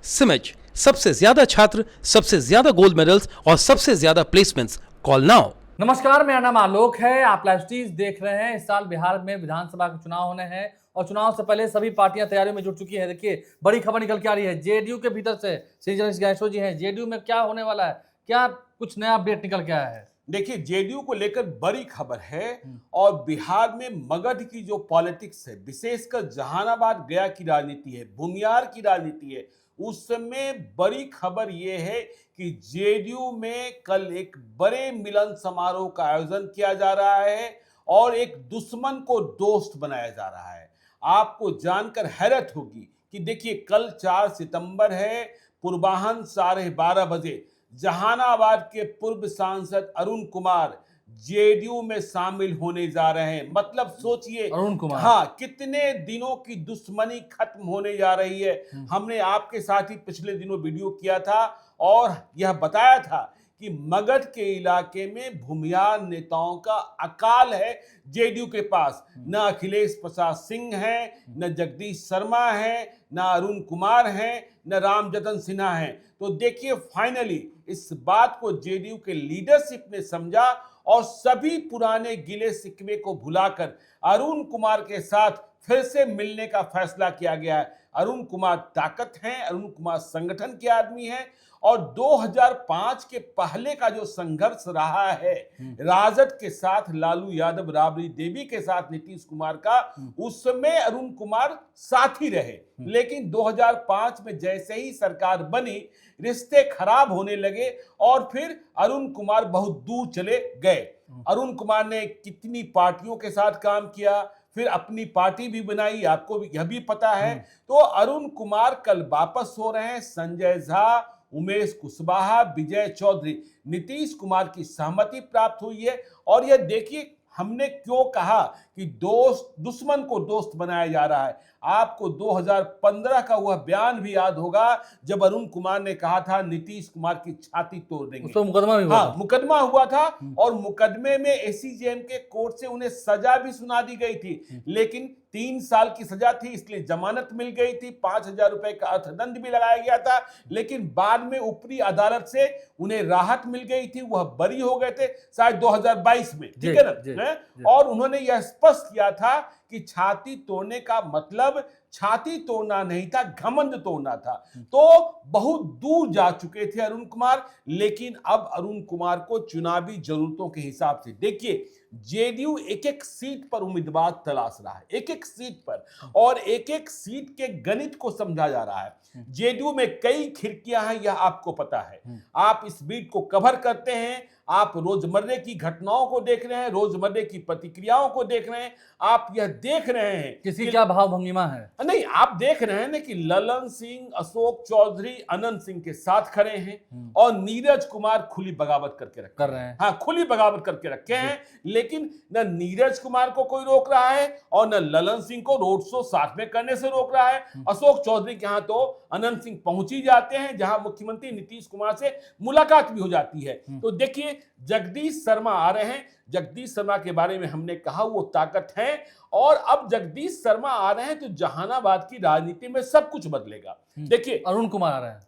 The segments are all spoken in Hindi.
सिमेज, सबसे ज्यादा छात्र, सबसे ज्यादा गोल्ड मेडल्स और सबसे ज्यादा प्लेसमेंट्स। Call now. नमस्कार, मेरा नाम आलोक है। आप लाइव स्ट्रीम देख रहे हैं। इस साल बिहार में विधानसभा के चुनाव होने हैं और चुनाव से पहले सभी पार्टियां तैयारियों में जुट चुकी है। देखिए, बड़ी खबर निकल के आ रही है जेडीयू के भीतर से। श्री जगदीश गहलोत जी हैं, जेडीयू में क्या होने वाला है, क्या कुछ नया अपडेट निकल के आया है? देखिए, जेडीयू को लेकर बड़ी खबर है और बिहार में मगध की जो पॉलिटिक्स है, विशेषकर जहानाबाद गया की राजनीति है, भूमियार की राजनीति है, उसमें बड़ी खबर यह है कि जेडीयू में कल एक बड़े मिलन समारोह का आयोजन किया जा रहा है और एक दुश्मन को दोस्त बनाया जा रहा है। आपको जानकर हैरत होगी कि देखिए, कल 4 सितंबर है, पूर्वाह्न 12:30 बजे जहानाबाद के पूर्व सांसद अरुण कुमार जेडीयू में शामिल होने जा रहे हैं। मतलब सोचिए, अरुण कुमार, हाँ, कितने दिनों की दुश्मनी खत्म होने जा रही है। हमने आपके साथ ही पिछले दिनों वीडियो किया था और यह बताया था कि मगध के इलाके में भूमियार नेताओं का अकाल है। जेडीयू के पास न अखिलेश प्रसाद सिंह है, न जगदीश शर्मा है, न अरुण कुमार है, न रामजतन सिन्हा है। तो देखिए, फाइनली इस बात को जेडीयू के लीडरशिप ने समझा और सभी पुराने गिले शिकवे को भुलाकर अरुण कुमार के साथ फिर से मिलने का फैसला किया गया है। अरुण कुमार ताकत हैं, अरुण कुमार संगठन के आदमी हैं और 2005 के पहले का जो संघर्ष रहा है राजद के साथ, लालू यादव, राबड़ी देवी के साथ नीतीश कुमार का, उसमें अरुण कुमार साथी रहे। लेकिन 2005 में जैसे ही सरकार बनी, रिश्ते खराब होने लगे और फिर अरुण कुमार बहुत दूर चले गए। अरुण कुमार ने कितनी पार्टियों के साथ काम किया, फिर अपनी पार्टी भी बनाई, आपको यह भी पता है। तो अरुण कुमार कल वापस हो रहे हैं। संजय झा, उमेश कुशवाहा, विजय चौधरी, नीतीश कुमार की सहमति प्राप्त हुई है। और यह देखिए, हमने क्यों कहा कि दुश्मन को दोस्त बनाया जा रहा है। आपको 2015 का वह बयान भी याद होगा जब अरुण कुमार ने कहा था नीतीश कुमार की छाती तोड़ देंगे। तो मुकदमा भी हुआ हाँ, मुकदमा हुआ था और मुकदमे में एसीजेएम के कोर्ट से उन्हें सजा भी सुना दी गई थी, लेकिन 3 साल की सजा थी, इसलिए जमानत मिल गई थी। 5,000 रुपए का अर्थदंड भी लगाया गया था, लेकिन बाद में ऊपरी अदालत से उन्हें राहत मिल गई थी, वह बरी हो गए थे शायद 2022 में, ठीक है ना। और उन्होंने यह स्पष्ट किया था कि छाती तोड़ने का मतलब छाती तोड़ना नहीं था, घमंड तोड़ना था। तो बहुत दूर जा चुके थे अरुण कुमार, लेकिन अब अरुण कुमार को चुनावी जरूरतों के हिसाब से, देखिए, जेडीयू एक एक सीट पर उम्मीदवार तलाश रहा है, एक एक सीट पर, और एक एक सीट के गणित को समझा जा रहा है। जेडीयू में कई खिड़कियां हैं, यह आपको पता है। आप इस बीट को कवर करते हैं, आप रोजमर्रे की घटनाओं को देख रहे हैं, रोजमर्रे की प्रतिक्रियाओं को देख रहे हैं, आप यह देख रहे हैं किसी क्या भाव भंगिमा है। नहीं, आप देख रहे हैं ना कि ललन सिंह, अशोक चौधरी, अनंत सिंह के साथ खड़े हैं और नीरज कुमार खुली बगावत करके कर रहे हैं। हाँ, खुली बगावत करके रखे हैं। लेकिन न नीरज कुमार को कोई रोक रहा है और न ललन सिंह को रोड शो साथ में करने से रोक रहा है। अशोक चौधरी के यहाँ तो अनंत सिंह पहुंच ही जाते हैं, जहां मुख्यमंत्री नीतीश कुमार से मुलाकात भी हो जाती है। तो देखिए, जगदीश शर्मा आ रहे हैं। जगदीश शर्मा के बारे में हमने कहा वो ताकत है और अब जगदीश शर्मा आ रहे हैं तो जहानाबाद की राजनीति में सब कुछ बदलेगा। देखिए, अरुण कुमार आ रहे हैं,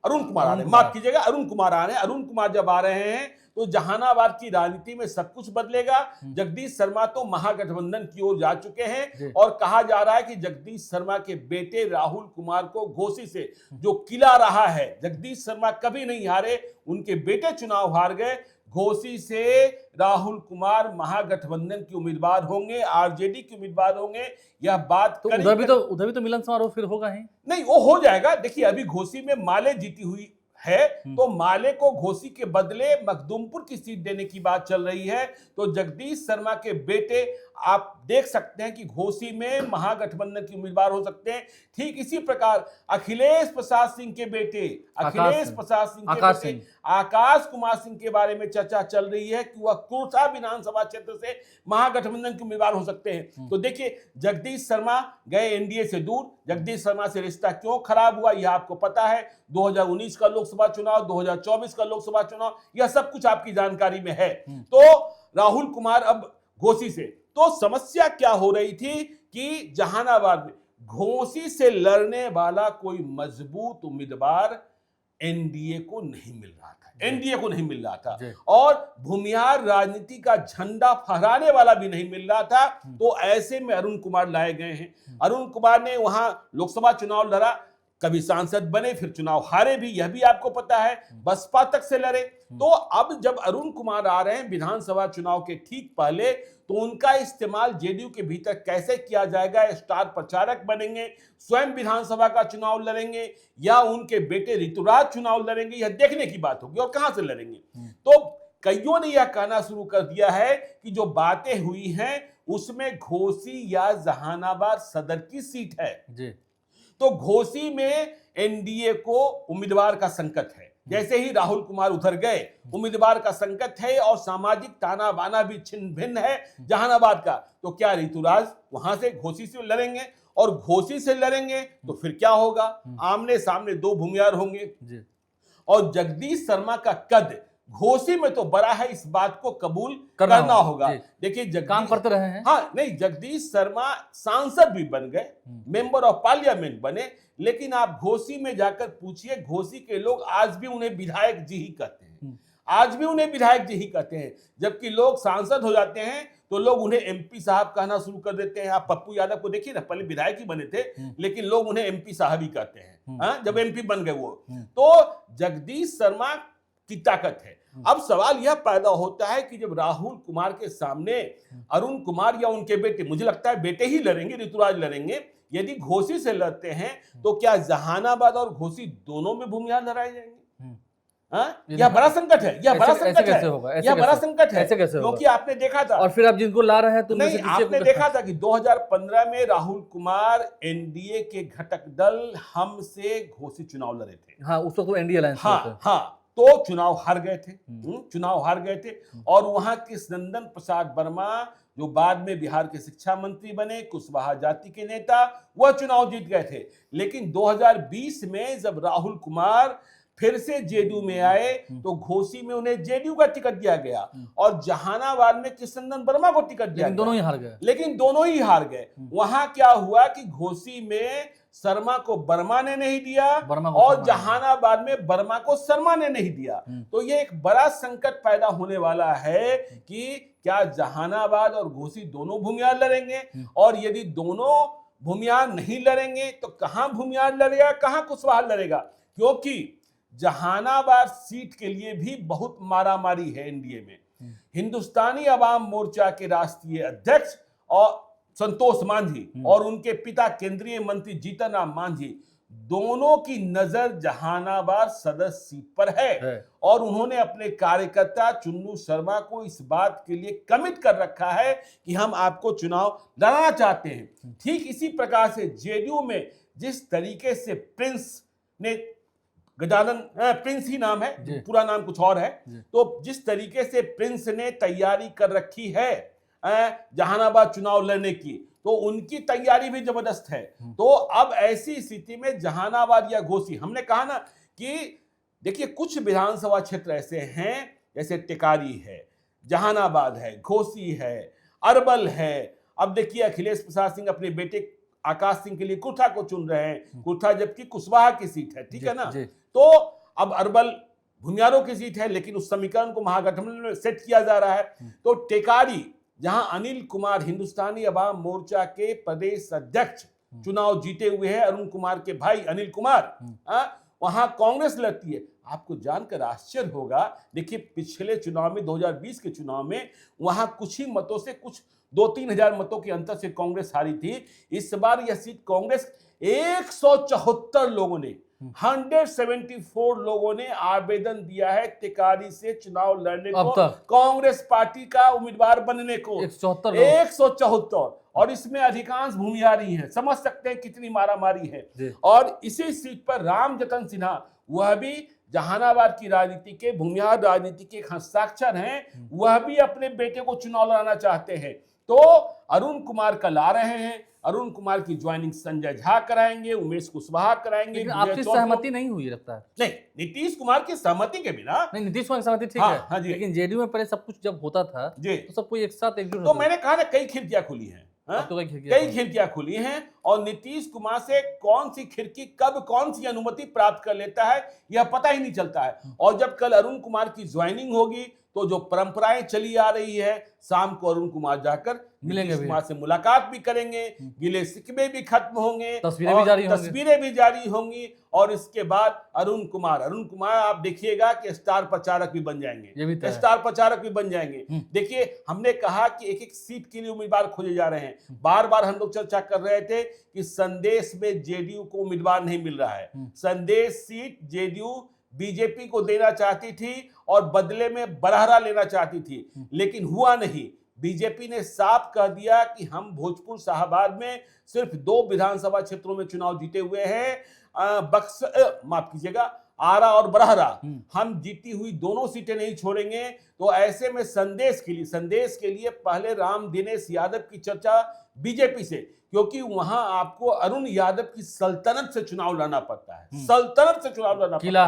अरुण कुमार आ रहे हैं, माफ कीजिएगा, अरुण कुमार आ रहे हैं। अरुण कुमार जब आ रहे हैं तो जहानाबाद की राजनीति में सब कुछ बदलेगा। जगदीश शर्मा तो महागठबंधन की ओर जा चुके हैं और कहा जा रहा है कि जगदीश शर्मा के बेटे राहुल कुमार को घोसी से जो किला रहा है, जगदीश शर्मा कभी नहीं हारे, उनके बेटे चुनाव हार गए। घोसी से राहुल कुमार महागठबंधन के उम्मीदवार होंगे, आरजेडी के उम्मीदवार होंगे। यह बात तो उधर भी तो मिलन समारोह फिर होगा ही नहीं, वो हो जाएगा। देखिए, अभी घोसी में माले जीती हुई है, तो माले को घोसी के बदले मखदूमपुर की सीट देने की बात चल रही है। तो जगदीश शर्मा के बेटे, आप देख सकते हैं कि घोसी में महागठबंधन के उम्मीदवार हो सकते हैं। ठीक इसी प्रकार अखिलेश प्रसाद सिंह के बेटे, आकाश कुमार सिंह के बारे में चर्चा चल रही है कि वह कुर्सा विधानसभा क्षेत्र से महागठबंधन के उम्मीदवार हो सकते हैं। तो देखिए, जगदीश शर्मा गए एनडीए से दूर। जगदीश शर्मा से रिश्ता क्यों खराब हुआ यह आपको पता है। 2019 का लोकसभा चुनाव, 2024 का लोकसभा चुनाव, यह सब कुछ आपकी जानकारी में है। तो राहुल कुमार अब घोसी से, तो समस्या क्या हो रही थी कि जहानाबाद में घोसी से लड़ने वाला कोई मजबूत उम्मीदवार एनडीए को नहीं मिल रहा था, एनडीए को नहीं मिल रहा था, और भूमिहार राजनीति का झंडा फहराने वाला भी नहीं मिल रहा था। तो ऐसे में अरुण कुमार लाए गए हैं। अरुण कुमार ने वहां लोकसभा चुनाव लड़ा, कभी सांसद बने, फिर चुनाव हारे भी, यह भी आपको पता है, बसपा तक से लड़े। तो अब जब अरुण कुमार आ रहे हैं विधानसभा चुनाव के ठीक पहले, तो उनका इस्तेमाल जेडीयू के भीतर कैसे किया जाएगा, स्टार प्रचारक बनेंगे, स्वयं विधानसभा का चुनाव लड़ेंगे, या उनके बेटे ऋतुराज चुनाव लड़ेंगे, यह देखने की बात होगी, और कहां से लड़ेंगे। तो कईयों ने यह कहना शुरू कर दिया है कि जो बातें हुई हैं उसमें घोसी या जहानाबाद सदर की सीट है जी। तो घोसी में एनडीए को उम्मीदवार का संकट है, जैसे ही राहुल कुमार उधर गए उम्मीदवार का संकट है, और सामाजिक ताना बाना भी छिन्न भिन्न है जहानाबाद का। तो क्या ऋतुराज वहां से घोसी से लड़ेंगे, और घोसी से लड़ेंगे तो फिर क्या होगा, आमने सामने दो भूमिहार होंगे जी। और जगदीश शर्मा का कद घोसी में तो बड़ा है, इस बात को कबूल करना होगा। देखिए काम करते रहे हैं, हाँ नहीं, जगदीश शर्मा सांसद भी बन गए, मेंबर ऑफ पार्लियामेंट बने, लेकिन आप घोसी में जाकर पूछिए, घोसी के लोग आज भी उन्हें विधायक जी ही कहते हैं, आज भी उन्हें विधायक जी ही कहते हैं। जबकि लोग सांसद हो जाते हैं तो लोग उन्हें एमपी साहब कहना शुरू कर देते हैं। आप पप्पू यादव को देखिए ना, पहले विधायक ही बने थे, लेकिन लोग उन्हें एमपी साहब ही कहते हैं जब एमपी बन गए वो। तो जगदीश शर्मा की ताकत है। अब सवाल यह पैदा होता है कि जब राहुल कुमार के सामने अरुण कुमार या उनके बेटे, मुझे लगता है बेटे ही लड़ेंगे, ऋतुराज लड़ेंगे, यदि घोसी से लड़ते हैं तो क्या जहानाबाद और घोसी दोनों में भूमिहार लड़ाए जाएंगे? यह बड़ा संकट है, यह बड़ा संकट है, यह बड़ा संकट है, क्योंकि आपने देखा था, और फिर आप जिनको ला रहे हैं तो नहीं, आपने देखा था कि 2015 में राहुल कुमार एनडीए के घटक दल हम से घोसी चुनाव लड़े थे। हाँ, उस वक्त तो एनडीए अलायंस हाँ, तो चुनाव हार गए थे, चुनाव हार गए थे, और वहां कृष्णनंदन प्रसाद वर्मा जो बाद में बिहार के शिक्षा मंत्री बने, कुशवाहा जाति के नेता, वह चुनाव जीत गए थे। लेकिन 2020 में जब राहुल कुमार फिर से जेडीयू में आए तो घोसी में उन्हें जेडीयू का टिकट दिया गया, और जहानाबाद में कृष्णनंदन वर्मा को टिकट दिया, दोनों ही हार गए। लेकिन दोनों ही हार गए। वहां क्या हुआ कि घोसी में शर्मा को वर्मा ने नहीं दिया, और जहानाबाद में वर्मा को शर्मा ने नहीं दिया। तो ये एक बड़ा संकट पैदा होने वाला है कि क्या जहानाबाद और घोसी दोनों भूमिहार लड़ेंगे, और यदि दोनों भूमिहार नहीं लड़ेंगे तो कहां भूमिहार लड़ेगा, कहां कुशवाहा लड़ेगा, क्योंकि जहानाबाद सीट के लिए भी बहुत मारामारी है एनडीए में। हिंदुस्तानी अवाम मोर्चा के राष्ट्रीय अध्यक्ष और संतोष मांझी और उनके पिता केंद्रीय मंत्री जीतन राम मांझी, दोनों की नजर जहानाबाद सदर सीट पर है, और उन्होंने अपने कार्यकर्ता चुन्नू शर्मा को इस बात के लिए कमिट कर रखा है कि हम आपको चुनाव लड़ाना चाहते हैं। ठीक इसी प्रकार से जेडीयू में जिस तरीके से प्रिंस ने, गजानन प्रिंस ही नाम है, पूरा नाम कुछ और है, तो जिस तरीके से प्रिंस ने तैयारी कर रखी है जहानाबाद चुनाव लड़ने की, तो उनकी तैयारी भी जबरदस्त है। तो अब ऐसी स्थिति में जहानाबाद या घोसी, हमने कहा ना कि देखिए कुछ विधानसभा क्षेत्र ऐसे हैं, जैसे टिकारी है, जहानाबाद है, घोसी है, अरबल है। अब देखिए अखिलेश प्रसाद सिंह अपने बेटे आकाश सिंह के लिए कुर्था को चुन रहे हैं, कुर्था जबकि कुशवाहा की सीट है, ठीक है ना। तो अब अरबल भूमिहारों की सीट है, लेकिन उस समीकरण को महागठबंधन में सेट किया जा रहा है। तो टेकारी, जहां अनिल कुमार हिंदुस्तानी अवाम मोर्चा के प्रदेश अध्यक्ष चुनाव जीते हुए हैं, अरुण कुमार के भाई अनिल कुमार, वहां कांग्रेस लड़ती है। आपको जानकर आश्चर्य होगा, देखिए पिछले चुनाव में 2020 के चुनाव में वहां कुछ ही मतों से, कुछ 2-3 हजार मतों के अंतर से कांग्रेस हारी थी। इस बार यह सीट कांग्रेस 174 लोगों ने, 174 लोगों ने आवेदन दिया है टिकारी से चुनाव लड़ने को, कांग्रेस पार्टी का उम्मीदवार बनने को 174, और इसमें अधिकांश भूमिहार ही हैं। समझ सकते हैं कितनी मारामारी है। और इसी सीट पर राम जतन सिन्हा, वह भी जहानाबाद की राजनीति के, भूमिहार राजनीति के हस्ताक्षर हैं, वह भी अपने बेटे को चुनाव लड़ाना चाहते हैं। तो अरुण कुमार का ला रहे हैं, अरुण कुमार की ज्वाइनिंग संजय झा कराएंगे, उमेश कुशवाहा कराएंगे। आपकी सहमति नहीं हुई लगता है? नहीं, नीतीश कुमार की सहमति के बिना नहीं, नीतीश कुमार की सहमति ठीक है, हाँ जी। लेकिन जेडीयू में पहले सब कुछ जब होता था तो सब कोई एक साथ एकजुट, तो मैंने कहा ना कई खिड़कियां खुली हैं, कई खिड़कियां खुली हैं, और नीतीश कुमार से कौन सी खिड़की कब कौन सी अनुमति प्राप्त कर लेता है यह पता ही नहीं चलता है। और जब कल अरुण कुमार की ज्वाइनिंग होगी तो जो परंपराएं चली आ रही है, शाम को अरुण कुमार जाकर मिलेंगे नीतीश कुमार से मुलाकात भी करेंगे, गिले शिकवे भी खत्म होंगे, तस्वीरें भी जारी होंगी। तस्वीरें भी जारी होंगी और इसके बाद अरुण कुमार आप देखिएगा कि स्टार प्रचारक भी बन जाएंगे, ये भी तय है। स्टार प्रचारक भी बन जाएंगे। देखिए, हमने कहा कि एक एक सीट के लिए उम्मीदवार खोजे जा रहे हैं। बार बार हम लोग चर्चा कर रहे थे कि संदेश में जेडीयू को उम्मीदवार नहीं मिल रहा है। संदेश सीट जेडीयू बीजेपी को देना चाहती थी और बदले में बरहरा लेना चाहती थी, लेकिन हुआ नहीं। बीजेपी ने साफ कह दिया कि हम भोजपुर शाहबाद में सिर्फ 2 विधानसभा क्षेत्रों में चुनाव जीते हुए हैं, माफ कीजिएगा, आरा और बरहरा। हम जीती हुई दोनों सीटें नहीं छोड़ेंगे। तो ऐसे में संदेश के लिए पहले राम दिनेश यादव की चर्चा बीजेपी से, क्योंकि वहां आपको अरुण यादव की सल्तनत से चुनाव लड़ना पड़ता है, सल्तनत से चुनाव लड़ना किला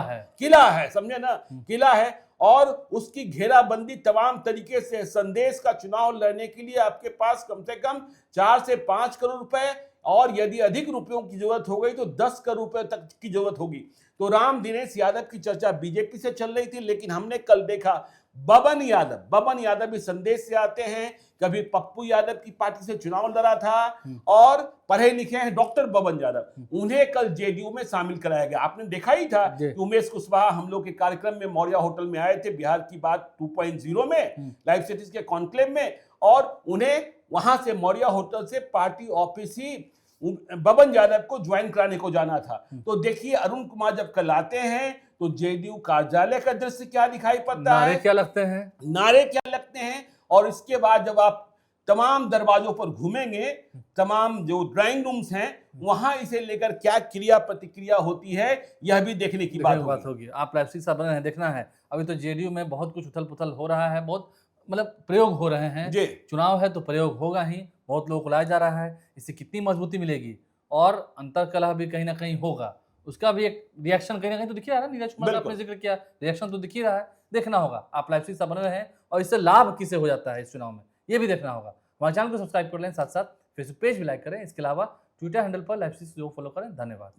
है, समझे ना, किला है। और उसकी घेराबंदी तमाम तरीके से, संदेश का चुनाव लड़ने के लिए आपके पास कम से कम 4 से 5 करोड़ रुपए, और यदि अधिक रुपयों की जरूरत हो गई तो 10 करोड़ रुपए तक की जरूरत होगी। तो राम दिनेश यादव की चर्चा बीजेपी से चल रही थी, लेकिन हमने कल देखा बबन यादव भी संदेश से आते हैं, कभी पप्पू यादव की पार्टी से चुनाव लड़ा था और पढ़े लिखे हैं डॉक्टर बबन यादव, उन्हें कल जेडीयू में शामिल कराया गया। आपने देखा ही था कि उमेश कुशवाहा हम लोग के कार्यक्रम में मौर्या होटल में आए थे, बिहार की बात 2.0 में, लाइव सिटीज के कॉन्क्लेव में, और उन्हें वहां से मौर्या होटल से पार्टी ऑफिस ही बबन यादव को ज्वाइन कराने को जाना था। तो देखिए, अरुण कुमार जब कल आते हैं तो जेडीयू कार्यालय का दृश्य क्या दिखाई पड़ता है, नारे क्या लगते हैं। और इसके बाद जब आप तमाम दरवाजों पर घूमेंगे, तमाम जो ड्राइंग रूम्स हैं, वहां इसे लेकर क्या क्रिया प्रतिक्रिया होती है, यह भी देखने की बात होगी। आप लाइव से बने हैं, देखना है। अभी तो जेडीयू में बहुत कुछ उथल पुथल हो रहा है, बहुत मतलब प्रयोग हो रहे हैं। चुनाव है तो प्रयोग होगा ही, बहुत लोगों को लाया जा रहा है। इससे कितनी मजबूती मिलेगी और अंतरकलह भी कहीं ना कहीं होगा, उसका भी एक रिएक्शन कहीं ना कहीं तो दिख ही रहा है। नीरज कुमार का आपने जिक्र किया, रिएक्शन तो दिख ही रहा है, देखना होगा। आप लाइव से बने रहें और इससे लाभ किसे हो जाता है इस चुनाव में, ये भी देखना होगा। हमारे चैनल को सब्सक्राइब कर लें, साथ साथ फेसबुक पेज भी लाइक करें। इसके अलावा ट्विटर हैंडल पर लाइव से फॉलो करें। धन्यवाद।